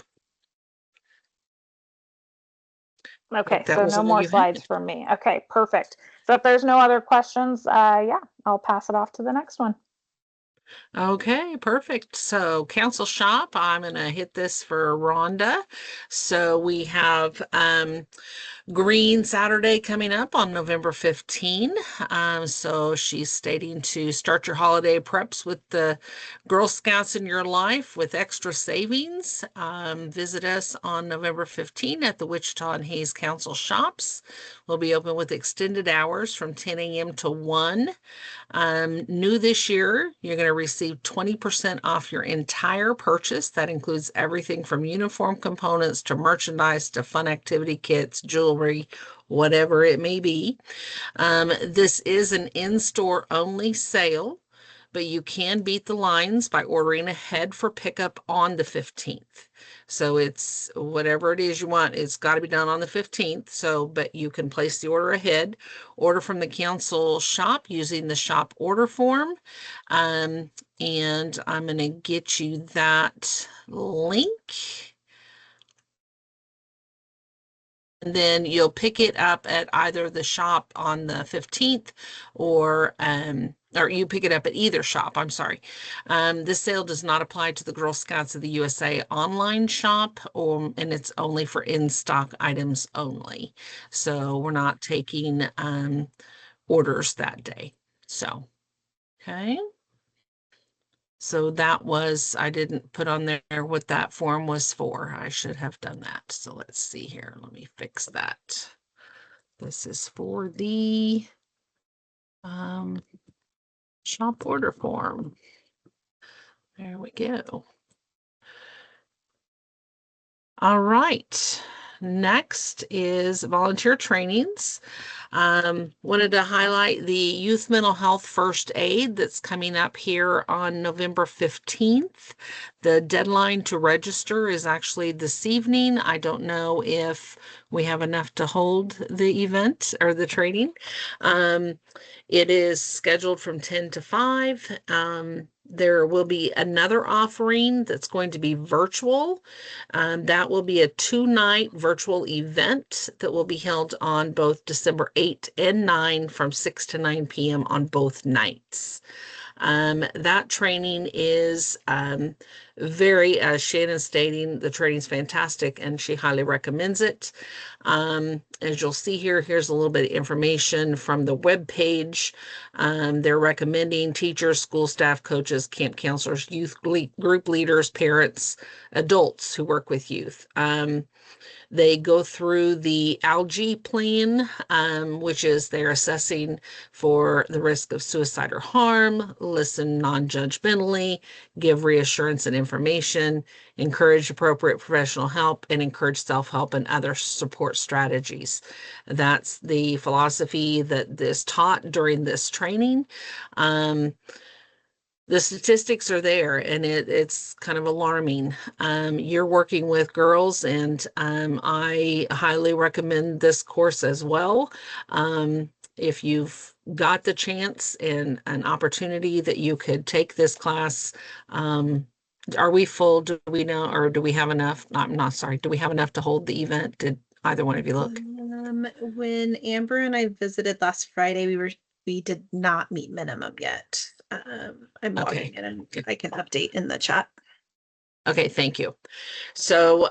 Okay, That so was no all more you slides had. from me. Okay, perfect. So if there's no other questions, yeah, I'll pass it off to the next one. Okay, perfect. So council shop, I'm gonna hit this for Rhonda. So we have Green Saturday coming up on November 15. So she's stating to start your holiday preps with the Girl Scouts in your life with extra savings. Visit us on November 15 at the Wichita and Hayes Council shops. We'll be open with extended hours from 10 a.m. to 1. New this year, you're going to receive 20% off your entire purchase. That includes everything from uniform components to merchandise to fun activity kits, jewelry, whatever it may be. This is an in-store only sale, but you can beat the lines by ordering ahead for pickup on the 15th. So it's whatever it is you want. It's got to be done on the 15th. So, but you can place the order ahead, order from the council shop using the shop order form. And I'm going to get you that link. And then you'll pick it up at either the shop on the 15th or you pick it up at either shop. I'm sorry. This sale does not apply to the Girl Scouts of the USA online shop, and it's only for in-stock items only. So we're not taking orders that day. So, okay. So that was, I didn't put on there what that form was for. I should have done that. So let's see here. Let me fix that. This is for the shop order form. There we go. All right. Next is volunteer trainings. Wanted to highlight the youth mental health first aid that's coming up here on November 15th. The deadline to register is actually this evening. I don't know if we have enough to hold the event or the training. It is scheduled from 10 to 5. There will be another offering that's going to be virtual. That will be a 2-night virtual event that will be held on both December 8 and 9 from 6 to 9 p.m. on both nights. That training is very, as Shannon stating, the training's fantastic and she highly recommends it. As you'll see here, here's a little bit of information from the webpage. They're recommending teachers, school staff, coaches, camp counselors, youth group leaders, parents, adults who work with youth. They go through the ALGE plan, which is they're assessing for the risk of suicide or harm, listen non-judgmentally, give reassurance and information, encourage appropriate professional help, and encourage self-help and other support strategies. That's the philosophy that is taught during this training. the statistics are there, and it's kind of alarming. You're working with girls, and I highly recommend this course as well. If you've got the chance and an opportunity that you could take this class, are we full? Do we know, or do we have enough? I'm not sorry. Do we have enough to hold the event? Did either one of you look? When Amber and I visited last Friday, we did not meet minimum yet. I'm Okay. logging in and I can update in the chat. Okay, thank you. So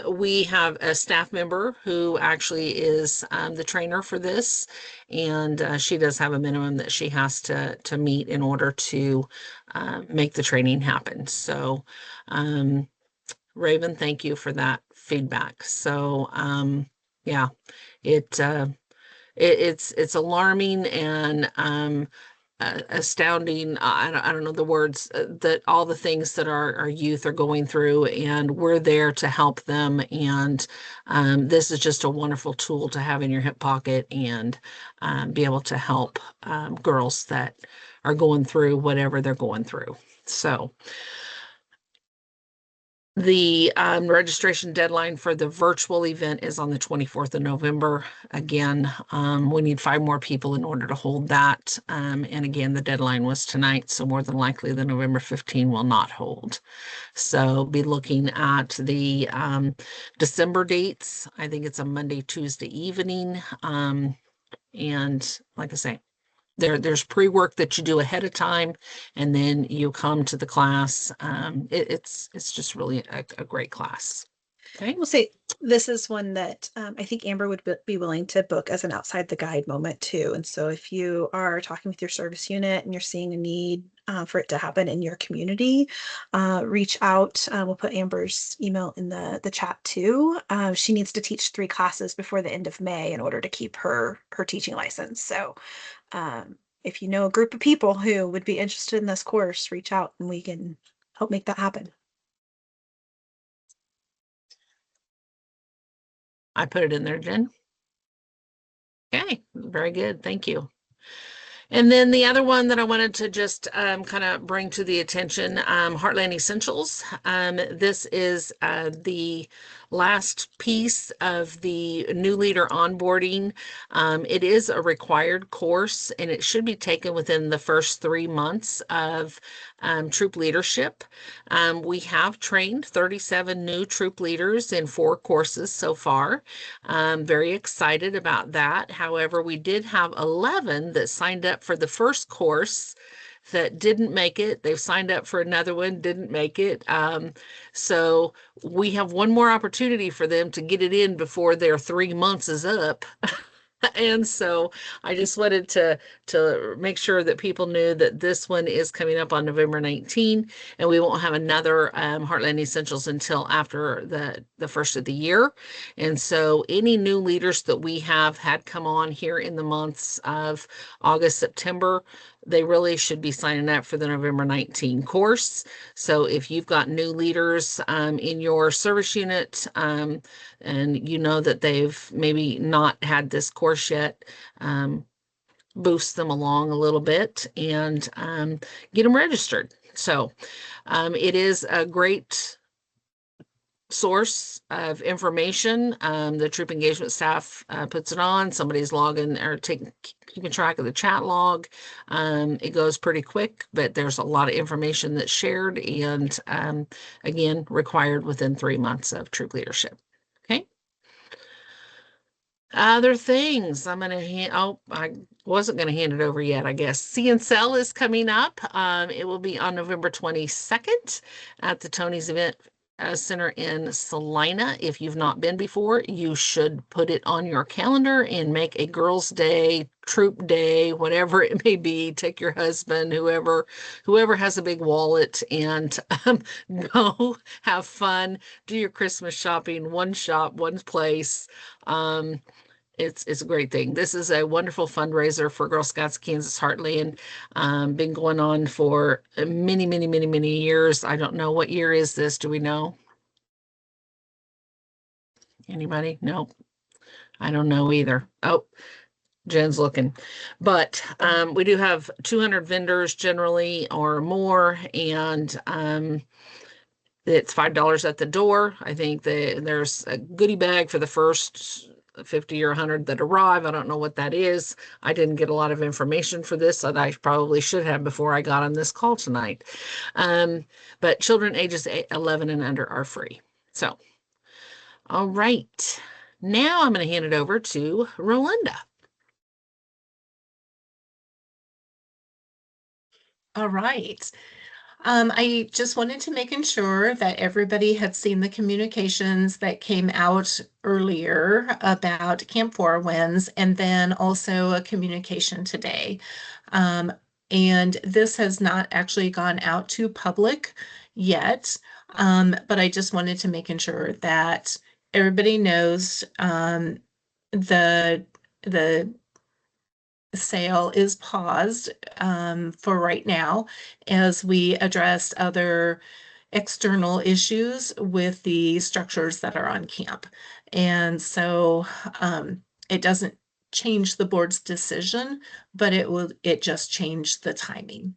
we have a staff member who actually is the trainer for this, and she does have a minimum that she has to meet in order to make the training happen. So Raven, thank you for that feedback. So yeah, it's alarming and astounding. I don't know the words, that all the things that our youth are going through, and we're there to help them. And this is just a wonderful tool to have in your hip pocket and be able to help girls that are going through whatever they're going through. So the registration deadline for the virtual event is on the 24th of November. Again, we need 5 more people in order to hold that. And again, the deadline was tonight, so more than likely the November 15 will not hold. So be looking at the December dates. I think it's a Monday, Tuesday evening. And like I say, there's pre-work that you do ahead of time, and then you come to the class. It's just really a great class. Okay. We'll say this is one that I think Amber would be willing to book as an outside the guide moment too. And so if you are talking with your service unit and you're seeing a need for it to happen in your community, reach out. We'll put Amber's email in the chat too. She needs to teach 3 classes before the end of May in order to keep her teaching license. So if you know a group of people who would be interested in this course, reach out and we can help make that happen. I put it in there, Jen. Okay, very good. Thank you. And then the other one that I wanted to just kind of bring to the attention, Heartland Essentials. This is the last piece of the new leader onboarding. It is a required course, and it should be taken within the first 3 months of troop leadership. We have trained 37 new troop leaders in 4 courses so far. I'm very excited about that. However, we did have 11 that signed up for the first course that didn't make it. They've signed up for another one, didn't make it. So we have one more opportunity for them to get it in before their 3 months is up. And so I just wanted to make sure that people knew that this one is coming up on November 19, and we won't have another Heartland Essentials until after the first of the year. And so any new leaders that we have had come on here in the months of August, September, they really should be signing up for the November 19 course. So if you've got new leaders in your service unit, and you know that they've maybe not had this course yet, boost them along a little bit and get them registered. So it is a great source of information. The troop engagement staff puts it on. Somebody's logging or keeping track of the chat log. It goes pretty quick, but there's a lot of information that's shared, and again, required within 3 months of troop leadership. Okay. Other things I'm going to hand, I wasn't going to hand it over yet, I guess. CNCL is coming up. It will be on November 22nd at the Tony's Event Center in Salina. If you've not been before, you should put it on your calendar and make a girls' day, troop day, whatever it may be. Take your husband, whoever has a big wallet, and go have fun. Do your Christmas shopping, one shop, one place. It's a great thing. This is a wonderful fundraiser for Girl Scouts of Kansas Heartland. Been going on for many years. I don't know, what year is this? Do we know? Anybody? No, I don't know either. Oh, Jen's looking, but we do have 200 vendors generally or more, and it's $5 at the door. I think there's a goodie bag for the first 50 or 100 that arrive. I don't know what that is. I didn't get a lot of information for this that I probably should have before I got on this call tonight. But children ages 11 and under are free. So, all right. Now I'm going to hand it over to Rolinda. All right. I just wanted to make sure that everybody had seen the communications that came out earlier about Camp Four Winds, and then also a communication today. And this has not actually gone out to public yet, but I just wanted to make sure that everybody knows the sale is paused for right now as we address other external issues with the structures that are on camp. And so it doesn't change the board's decision, but it just changed the timing.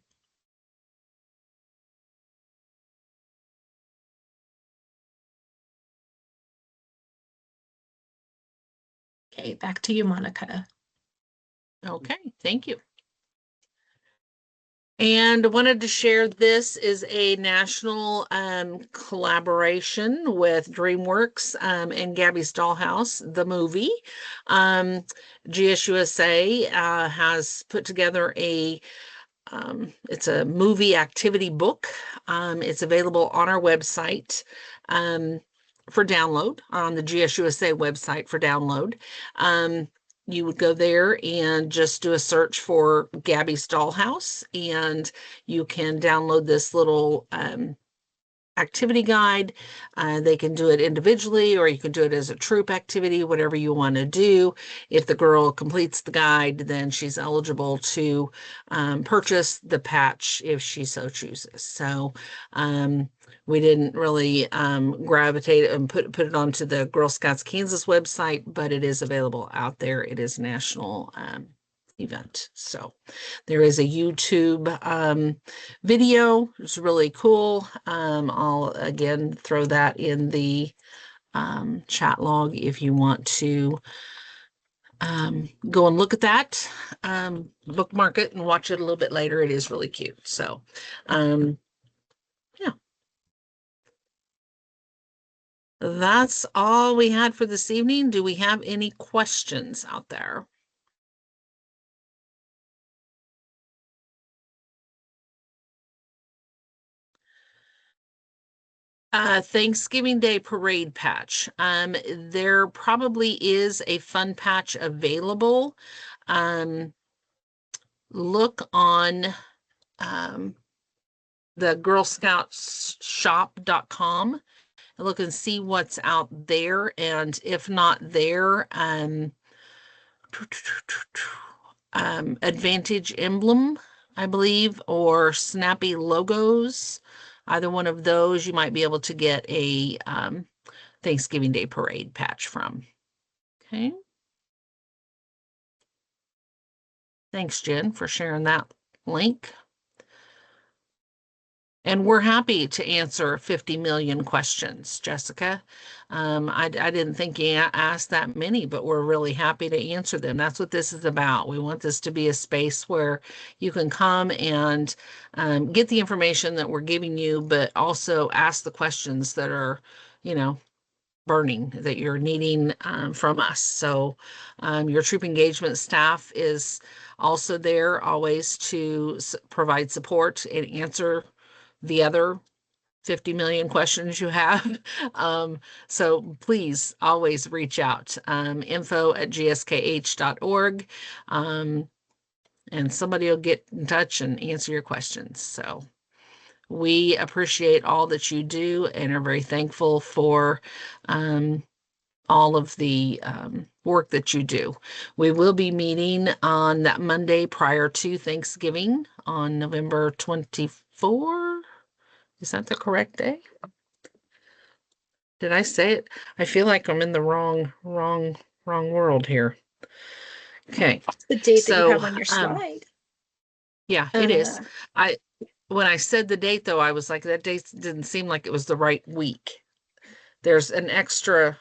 Okay, back to you, Monica. Okay, thank you. And I wanted to share, this is a national collaboration with DreamWorks and Gabby's Dollhouse, the movie. GSUSA has put together it's a movie activity book. It's available on our website for download, on the GSUSA website for download. You would go there and just do a search for Gabby's Dollhouse, and you can download this little activity guide. They can do it individually, or you can do it as a troop activity, whatever you want to do. If the girl completes the guide, then she's eligible to purchase the patch if she so chooses. So we didn't really gravitate and put it onto the Girl Scouts Kansas website, but it is available out there. It is a national event. So there is a YouTube video. It's really cool. I'll again throw that in the chat log if you want to go and look at that, bookmark it and watch it a little bit later. It is really cute. So yeah, that's all we had for this evening. Do we have any questions out there? Thanksgiving Day parade patch. There probably is a fun patch available. Look on the Girl Scouts shop.com and look and see what's out there. And if not there, Advantage Emblem, I believe, or Snappy Logos. Either one of those, you might be able to get a Thanksgiving Day parade patch from. Okay. Thanks, Jen, for sharing that link. And we're happy to answer 50 million questions, Jessica. I didn't think you asked that many, but we're really happy to answer them. That's what this is about. We want this to be a space where you can come and get the information that we're giving you, but also ask the questions that are, burning, that you're needing from us. So your troop engagement staff is also there always to provide support and answer the other 50 million questions you have. So please always reach out, info@gskh.org, and somebody will get in touch and answer your questions. So we appreciate all that you do and are very thankful for all of the work that you do. We will be meeting on that Monday prior to Thanksgiving on November 24. Is that the correct day? Did I say it? I feel like I'm in the wrong world here. Okay, The date that you So, have on your slide. yeah, it is. Uh, When I said the date though, I was like, that date didn't seem like it was the right week. There's an extra,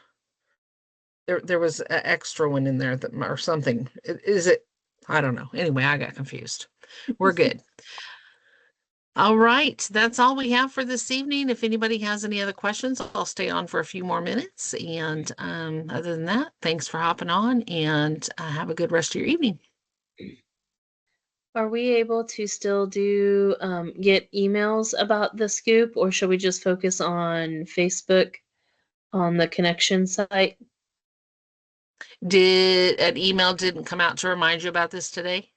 there was an extra one in there that, or something. Is it? I don't know. Anyway, I got confused. We're good. All right, that's all we have for this evening. If anybody has any other questions, I'll stay on for a few more minutes. And other than that, thanks for hopping on, and have a good rest of your evening. Are we able to still do get emails about the scoop, or should we just focus on Facebook on the connection site? Did an email didn't come out to remind you about this today?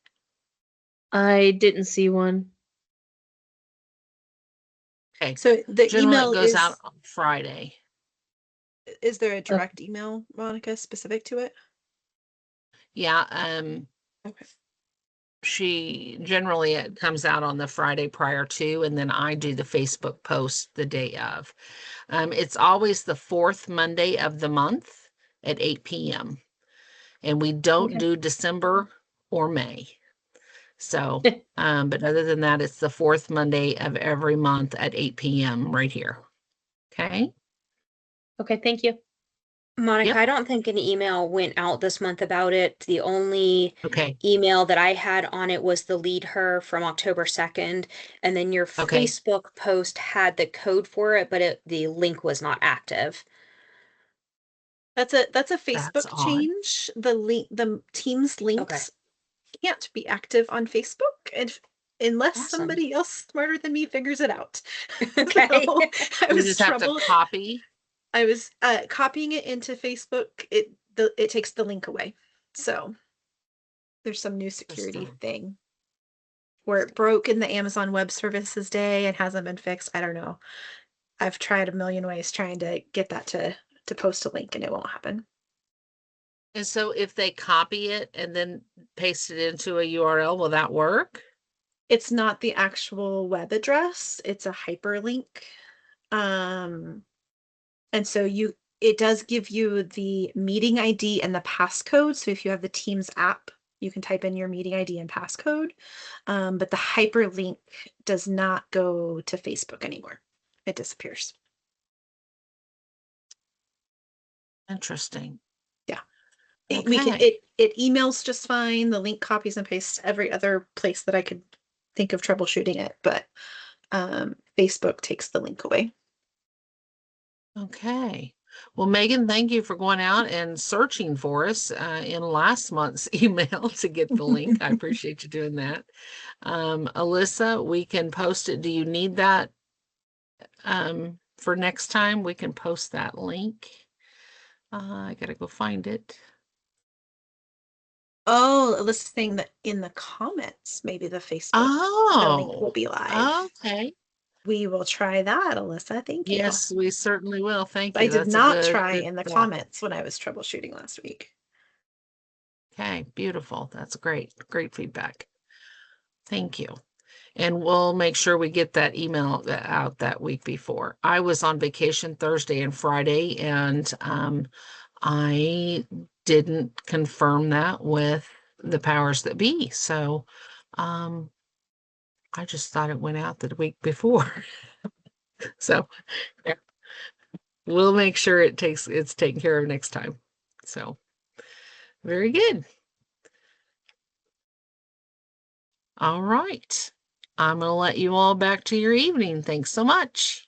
I didn't see one. Okay, so the generally email it goes is, out on Friday. is there a direct email, Monica, specific to it? Yeah, Okay. she generally it comes out on the Friday prior to, and then I do the Facebook post the day of. It's always the fourth Monday of the month at 8 p.m. And we don't Okay. do December or May. So, but other than that, it's the fourth Monday of every month at 8 p.m. right here. Okay. Okay, thank you. Monica, Yep. I don't think an email went out this month about it. The only Okay. email that I had on it was the Lead Her from October 2nd. And then your Okay. Facebook post had the code for it, but the link was not active. That's a That's Facebook odd. change. The Teams links can't be active on Facebook unless Awesome. somebody else smarter than me figures it out. Okay. So I You was just have to copy. I was copying it into Facebook. It takes the link away. So there's some new security Interesting. thing where it broke in the Amazon Web Services day and hasn't been fixed. I don't know. I've tried a million ways trying to get that to post a link and it won't happen. And so if they copy it and then paste it into a URL, will that work? It's not the actual web address, it's a hyperlink. And so it does give you the meeting ID and the passcode. So if you have the Teams app, you can type in your meeting ID and passcode. But the hyperlink does not go to Facebook anymore. It disappears. Interesting. Yeah. Okay. It emails just fine. The link copies and pastes every other place that I could think of troubleshooting it, but Facebook takes the link away. Okay. Well, Megan, thank you for going out and searching for us in last month's email to get the link. I appreciate you doing that. Alyssa, we can post it. Do you need that for next time? We can post that link. I gotta go find it. Oh, Alyssa's saying that in the comments, maybe the Facebook the link will be live. Okay. We will try that, Alyssa. Thank you. Yes, we certainly will. Thank you. I did That's a not try good in the thought. comments when I was troubleshooting last week. Okay, beautiful. That's great. Great feedback. Thank you. And we'll make sure we get that email out that week before. I was on vacation Thursday and Friday, and I didn't confirm that with the powers that be. So I just thought it went out the week before. So yeah. We'll make sure it's taken care of next time. So very good. All right. I'm going to let you all back to your evening. Thanks so much.